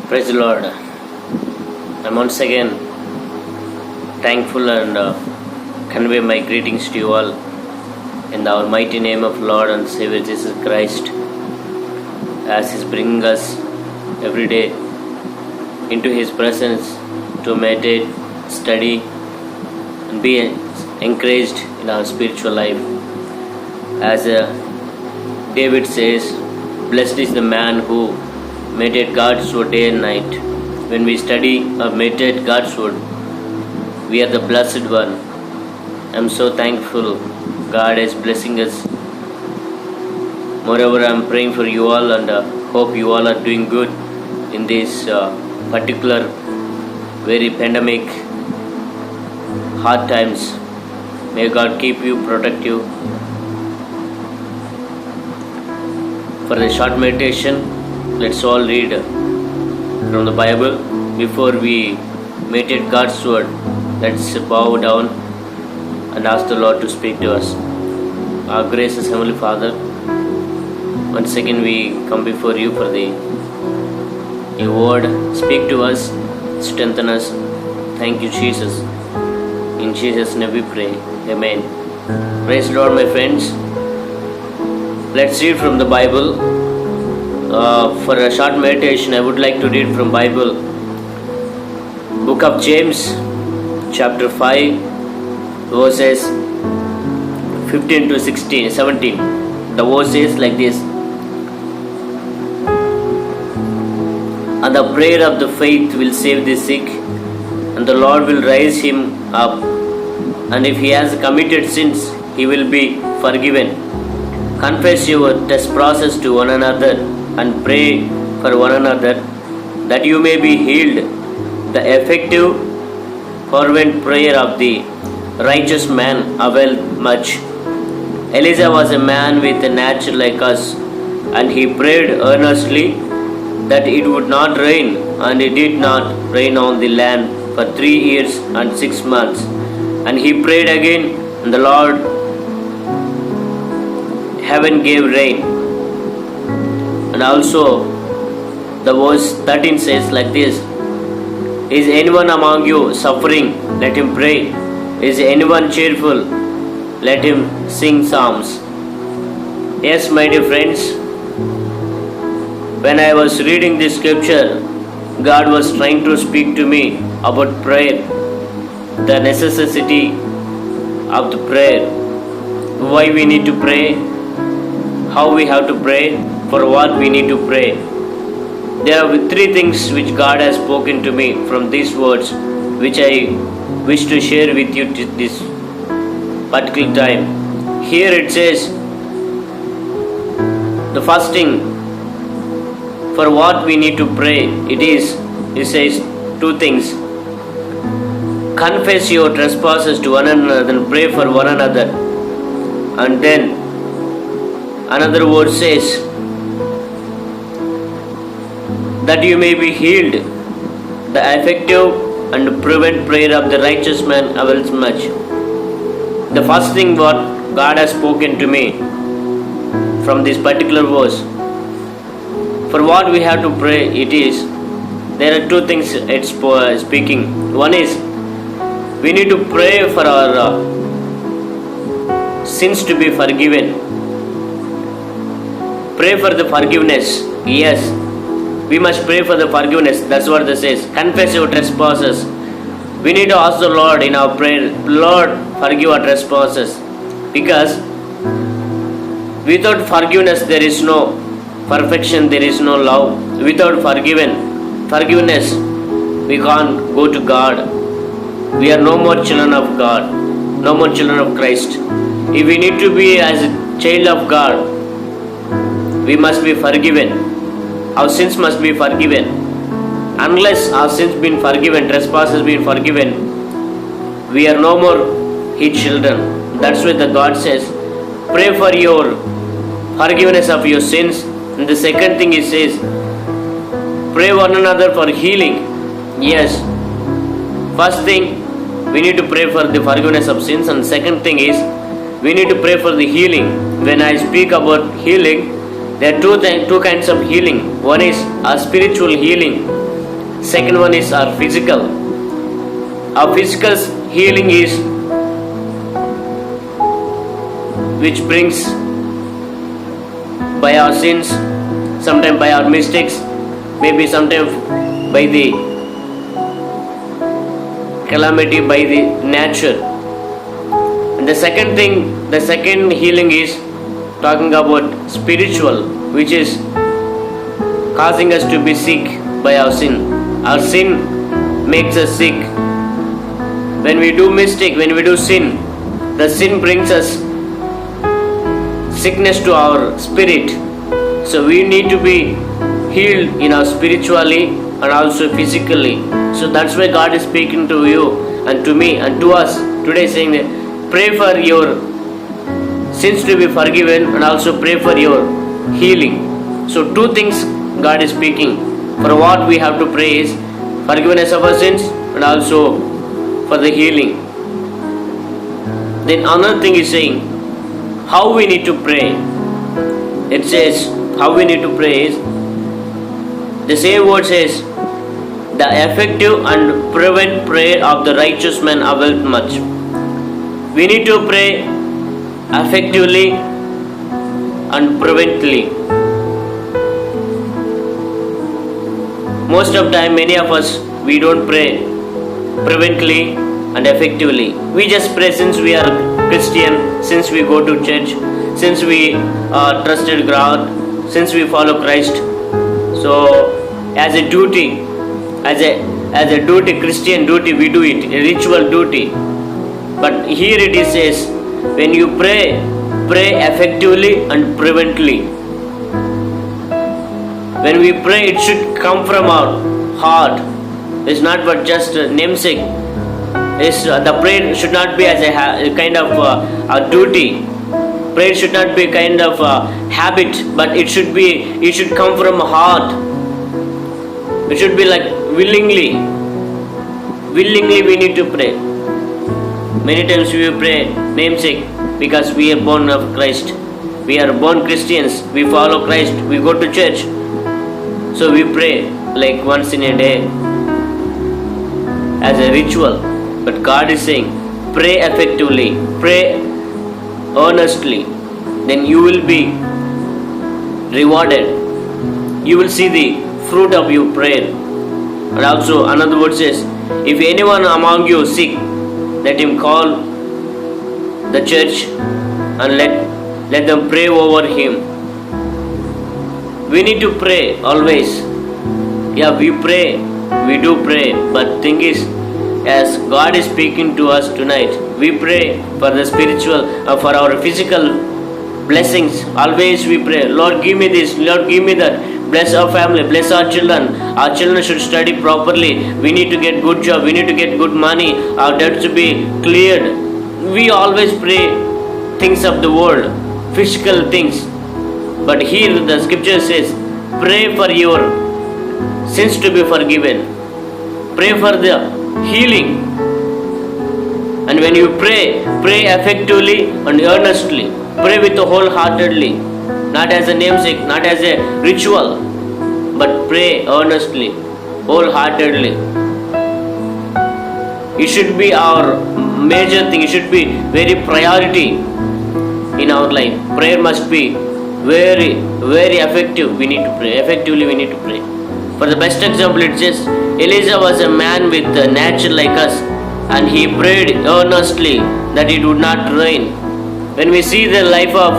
Praise the Lord. I'm once again thankful and convey my greetings to you all in the almighty name of Lord and Savior Jesus Christ, as He's bringing us every day into His presence to meditate, study, and be encouraged in our spiritual life. As David says, blessed is the man who meditate God's word day and night. When we study or meditate God's word, we are the blessed one. I'm so thankful God is blessing us. Moreover, I'm praying for you all and hope you all are doing good in this particular very pandemic hard times. May God keep you, protect you. For the short meditation, let's all read from the Bible. Before we meditate God's word, let's bow down and ask the Lord to speak to us. Our gracious Heavenly Father, once again we come before you for your word. Speak to us, strengthen us. Thank you, Jesus. In Jesus' name we pray. Amen. Praise the Lord, my friends. Let's read from the Bible. For a short meditation, I would like to read from Bible, Book of James, chapter 5, verses 15 to 17. The verse is like this: And the prayer of the faith will save the sick, and the Lord will raise him up. And if he has committed sins, he will be forgiven. Confess your trespasses to one another and pray for one another, that you may be healed. The effective, fervent prayer of the righteous man availed much. Elijah was a man with a nature like us, and he prayed earnestly that it would not rain, and it did not rain on the land for 3 years and 6 months. And he prayed again, and the Lord heaven gave rain. And also the verse 13 says like this: Is anyone among you suffering? Let him pray. Is anyone cheerful? Let him sing psalms. Yes, my dear friends, when I was reading this scripture, God was trying to speak to me about prayer, the necessity of the prayer, why we need to pray, how we have to pray, for what we need to pray. There are 3 things which God has spoken to me from these words, which I wish to share with you this particular time. Here it says, the first thing, for what we need to pray, it says 2 things. Confess your trespasses to one another and pray for one another. And then another word says, that you may be healed. The effective and fervent prayer of the righteous man avails much. The first thing what God has spoken to me from this particular verse, for what we have to pray, there are 2 things it's speaking. One is, we need to pray for our sins to be forgiven. Pray for the forgiveness. Yes, we must pray for the forgiveness. That's what this says. Confess your trespasses. We need to ask the Lord in our prayer, Lord, forgive our trespasses. Because without forgiveness there is no perfection, there is no love. Without forgiveness, we can't go to God. We are no more children of God, no more children of Christ. If we need to be as a child of God, we must be forgiven. Our sins must be forgiven. Unless our sins been forgiven, trespasses been forgiven, we are no more His children. That's why the God says, pray for your forgiveness of your sins. And the second thing He says, pray one another for healing. Yes, first thing, we need to pray for the forgiveness of sins, and second thing is, we need to pray for the healing. When I speak about healing, there are two kinds of healing. One is a spiritual healing, Second one is our physical. Our physical healing is which brings by our sins, sometimes by our mistakes, maybe sometimes by the calamity, by the nature. And the second thing, the second healing is talking about spiritual, which is causing us to be sick by our sin. Our sin makes us sick. When we do mistake, when we do sin, the sin brings us sickness to our spirit. So we need to be healed in our spiritually and also physically. So that's why God is speaking to you and to me and to us today, saying that pray for your sins to be forgiven and also pray for your healing. So two things God is speaking. For what we have to pray is forgiveness of our sins and also for the healing. Then another thing is saying how we need to pray. It says how we need to pray is the same word says the effective and fervent prayer of the righteous man availeth much. We need to pray effectively and fervently. Most of the time, many of us, we don't pray fervently and effectively. We just pray since we are Christian, since we go to church, since we trusted God, since we follow Christ. So, as a duty, as a duty, Christian duty, we do it, a ritual duty. But here it is says, when you pray, pray effectively and fervently. When we pray, it should come from our heart. It's not but just a namesake. The prayer should not be as a kind of a duty. Prayer should not be kind of a habit, but it should come from a heart. It should be like willingly. Willingly we need to pray. Many times we pray namesake because we are born of Christ. We are born Christians. We follow Christ. We go to church. So we pray like once in a day as a ritual. But God is saying, pray effectively, pray earnestly. Then you will be rewarded. You will see the fruit of your prayer. And also another word says, if anyone among you is sick, let him call the church and let them pray over him. We need to pray always. Yeah, we pray, we do pray, but thing is, as God is speaking to us tonight, we pray for the spiritual, for our physical blessings. Always we pray, Lord give me this, Lord give me that. Bless our family, bless our children. Our children should study properly. We need to get good job, we need to get good money. Our debts to be cleared. We always pray things of the world, physical things. But here the scripture says, pray for your sins to be forgiven. Pray for the healing. And when you pray, pray effectively and earnestly. Pray with the wholeheartedly. Not as a namesake, not as a ritual, but pray earnestly, wholeheartedly. It should be our major thing. It should be very priority in our life. Prayer must be very, very effective. We need to pray. Effectively we need to pray. For the best example, it says, Elijah was a man with a nature like us, and he prayed earnestly that it would not rain. When we see the life of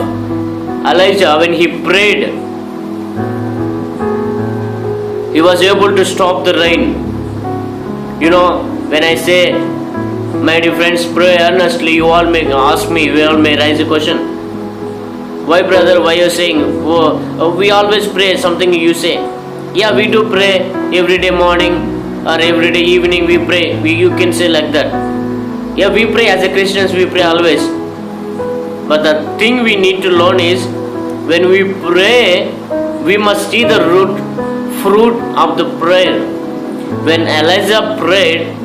Elijah, when he prayed, he was able to stop the rain. You know, when I say, my dear friends, pray earnestly, you all may ask me, we all may raise a question. Why brother, why you saying, we always pray, something you say. Yeah, we do pray every day morning or every day evening we pray. You can say like that. Yeah, we pray as a Christians, we pray always. But the thing we need to learn is, when we pray, we must see the fruit of the prayer. When Elijah prayed,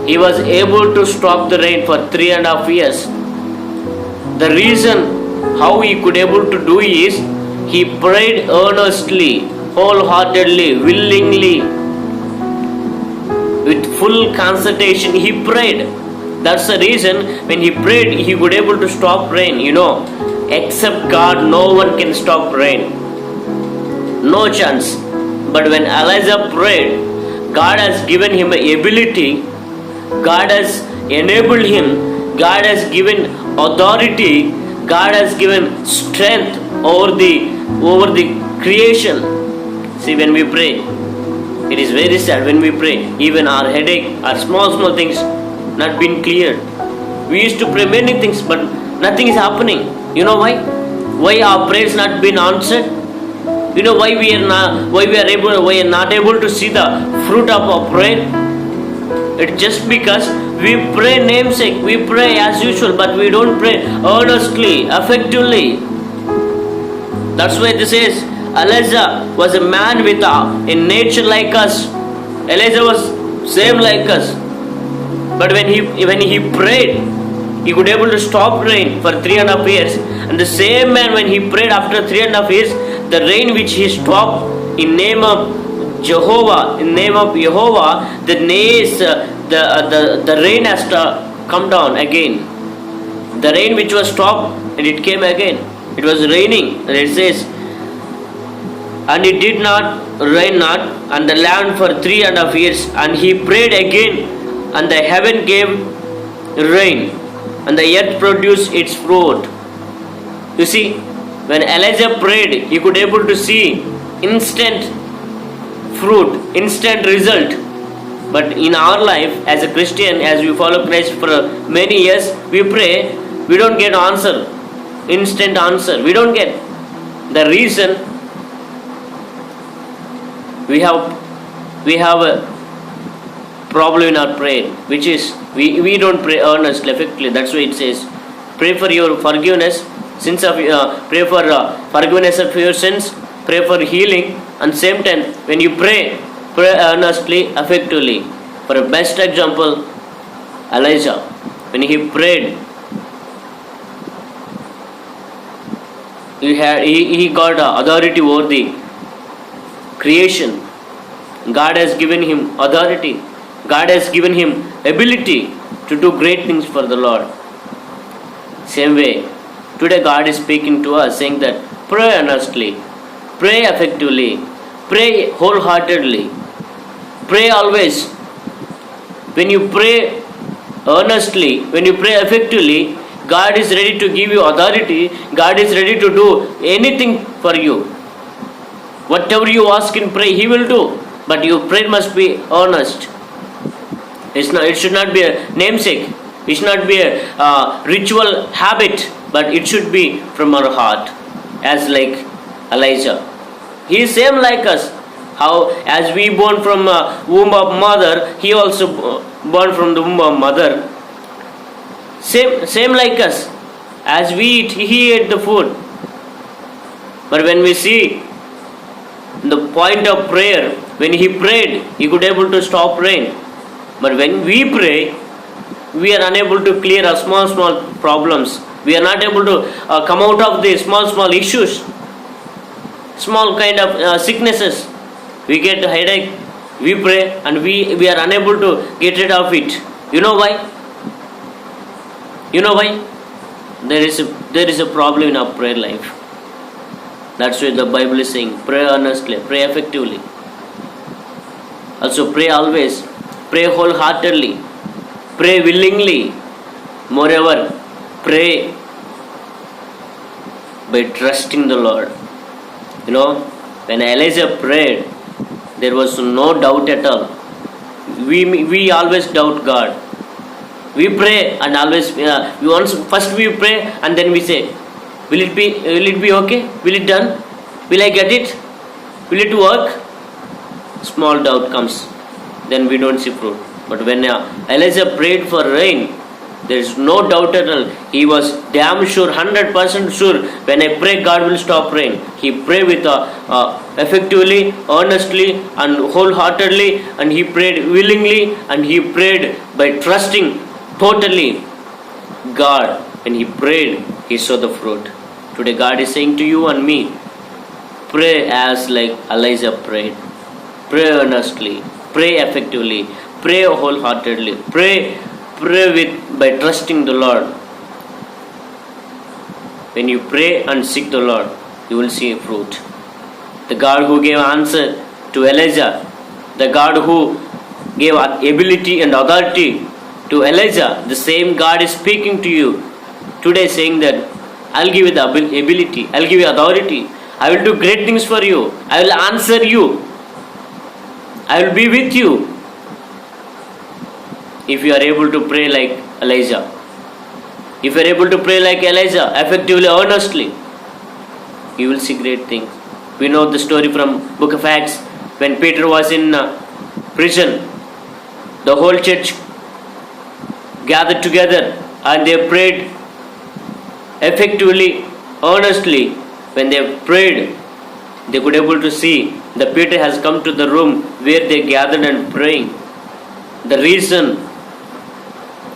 he was able to stop the rain for 3.5 years. The reason how he could able to do is, he prayed earnestly, wholeheartedly, willingly, with full concentration he prayed. That's the reason when he prayed he could able to stop rain. Except God, no one can stop rain. No chance. But when Elijah prayed, God has given him ability. God has enabled him. God has given authority. God has given strength over the creation. See, when we pray, it is very sad when we pray. Even our headache, our small things not been cleared. We used to pray many things, but nothing is happening. You know why? Why our prayers not been answered? You know why we are not able to see the fruit of our prayer? It's just because we pray namesake, we pray as usual, but we don't pray earnestly, effectively. That's why this is Elijah was a man with in nature like us. Elijah was same like us. But when he prayed, he could able to stop rain for 3.5 years. And the same man, when he prayed after 3.5 years, the rain which he stopped in name of Jehovah, the rain has to come down again. The rain which was stopped and it came again. It was raining, and it says, and it did not rain not on the land for 3.5 years. And he prayed again, and the heaven gave rain, and the earth produced its fruit. You see, when Elijah prayed, he could able to see instant fruit, instant result. But in our life as a Christian, as we follow Christ for many years, we pray, we don't get answer, instant answer. We don't get. The reason we have a problem in our prayer, which is we don't pray earnestly, effectively. That's why it says, pray for your forgiveness, pray for forgiveness of your sins, pray for healing, and same time when you pray earnestly, effectively. For a best example, Elijah, when he prayed, he got authority over the creation. God has given him authority. God has given him ability to do great things for the Lord. Same way, today God is speaking to us, saying that pray earnestly, pray effectively, pray wholeheartedly, pray always. When you pray earnestly, when you pray effectively, God is ready to give you authority. God is ready to do anything for you. Whatever you ask in prayer, He will do. But your prayer must be earnest. It should not be a namesake. It should not be a ritual habit, but it should be from our heart, as like Elijah. He is same like us. How as we born from womb of mother, he also born from the womb of mother. Same like us. As we eat, he ate the food. But when we see the point of prayer, when he prayed, he could able to stop rain. But when we pray, we are unable to clear our small problems. We are not able to come out of the small issues, small kind of sicknesses. We get a headache, we pray, and we are unable to get rid of it. You know why? You know why? There is a problem in our prayer life. That's why the Bible is saying, pray earnestly, pray effectively. Also pray always, pray wholeheartedly, pray willingly. Moreover, pray by trusting the Lord. You know, when Elijah prayed, there was no doubt at all. We always doubt God. We pray and always first we pray and then we say, will it be okay? Will it done? Will I get it? Will it work? Small doubt comes. Then we don't see fruit. But when Elijah prayed for rain, there is no doubt at all. He was damn sure, 100% sure. When I pray, God will stop rain. He prayed with effectively, earnestly, and wholeheartedly, and he prayed willingly, and he prayed by trusting totally God. When he prayed, he saw the fruit. Today God is saying to you and me, pray as like Elijah prayed. Pray earnestly, pray effectively, Pray wholeheartedly. Pray by trusting the Lord. When you pray and seek the Lord, you will see fruit. The God who gave answer to Elijah, the God who gave ability and authority to Elijah, the same God is speaking to you today, saying that I'll give you the ability, I'll give you authority, I will do great things for you, I will answer you, I will be with you. If you are able to pray like Elijah, if you are able to pray like Elijah, effectively, earnestly, you will see great things. We know the story from Book of Acts, when Peter was in prison, the whole church gathered together and they prayed effectively, earnestly. When they prayed, they could able to see that Peter has come to the room where they gathered and praying. The reason,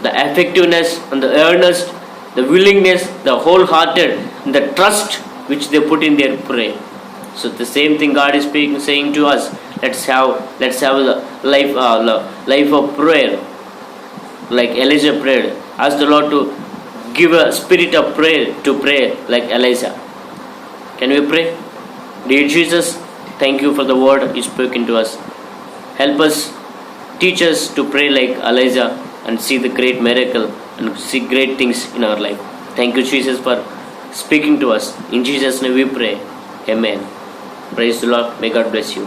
the effectiveness and the earnest, the willingness, the wholehearted, the trust which they put in their prayer. So the same thing God is speaking, saying to us, let's have a life of prayer, like Elijah prayed. Ask the Lord to give a spirit of prayer to pray like Elijah. Can we pray? Dear Jesus, thank you for the word you spoken to us. Help us, teach us to pray like Elijah and see the great miracle and see great things in our life. Thank you, Jesus, for speaking to us. In Jesus' name we pray. Amen. Praise the Lord. May God bless you.